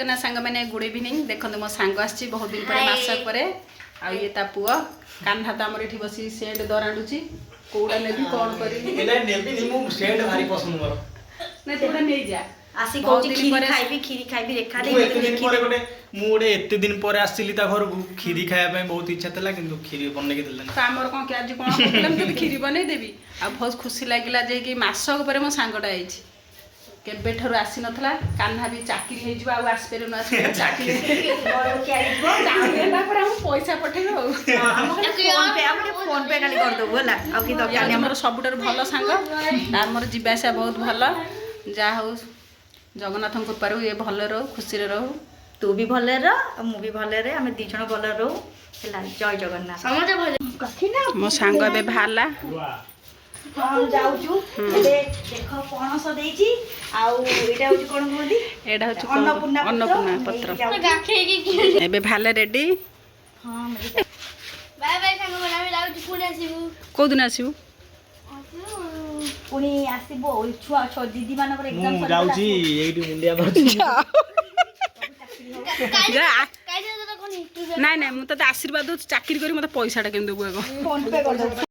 ना सांग मैंने गुड इवनिंग देखो मो सांग आसी बहुत दिन पर मास पर आ ये ता पुआ कान्हा तो आमर एठी बसी सेंट दराडुची कोडा नेबी कोन करी एला नेबी मु सेंट भारी पसंद मोर नै तोडा नै जा आसी कोची खीरी खाइबी रेखा दे एते दिन पर आसिली ता घर खीरी खाया पे बहुत इच्छा थला किंतु खीरी बने के देलन तो आमर कोन के आज कोन प्रॉब्लम तो खीरी बनै देबी आ बहुत खुशी लागिला जे कि मासक पर मो सांगटा आइछि केबे ठरु आसी नथला कान्हा भी चाकरी हे जबा आ आसपेर न आसपेर चाकरी बड़ के आइबो चाकरीला पर हम पैसा पठेबो फोन पे खाली कर दबो होला आ कि दरकार हमर सबुटर भलो सांग हमर जीवासा बहुत भलो जा हो जगन्नाथ कृपारू ये भले रहो खुशी रहू तू भी भले रह मु भी भले रे हमें दी जण भले रहू ହେଲା ଜୟ ଜଗନ୍ନାଥ ସମସ୍ତେ ଭଲେ କଖି ନା ମୋ ସାଙ୍ଗ ଏବେ ବାହାରିଲା ହଁ ଯାଉଛୁ ଏବେ ଦେଖ ପଣସ ଦେଇଛି ଆଉ ଏଟା ହଉଛି କଣ କୁହନ୍ତି ଏଟା ହଉଛି ଅନ୍ନପୂର୍ଣ୍ଣା ପତ୍ର ଏବେ ଭାଲେ ରେଡି ହଁ ବାଏ ବାଏ ସାଙ୍ଗ ମାନେ ଆମେ ଯାଉଛୁ ପୁଣି ଆସିବୁ କୋଉ ଦିନ ଆସିବୁ ପୁଣି ଆସିବ ଛୁଆ ଦିଦି ମାନଙ୍କର ଏକ୍ଜାମ ମୁଁ ଯାଉଛି ଏଇଠି ମୁଣ୍ଡିଆ ମାରୁଛି ନାଇଁ ନାଇଁ ମୁଁ ତତେ ଆଶୀର୍ବାଦ ଦଉଛି ଚାକିରି କରି ମତେ ପଇସାଟା କେମିତି ଦେବୁ ଫୋନ ପେ କରିଦେବୁ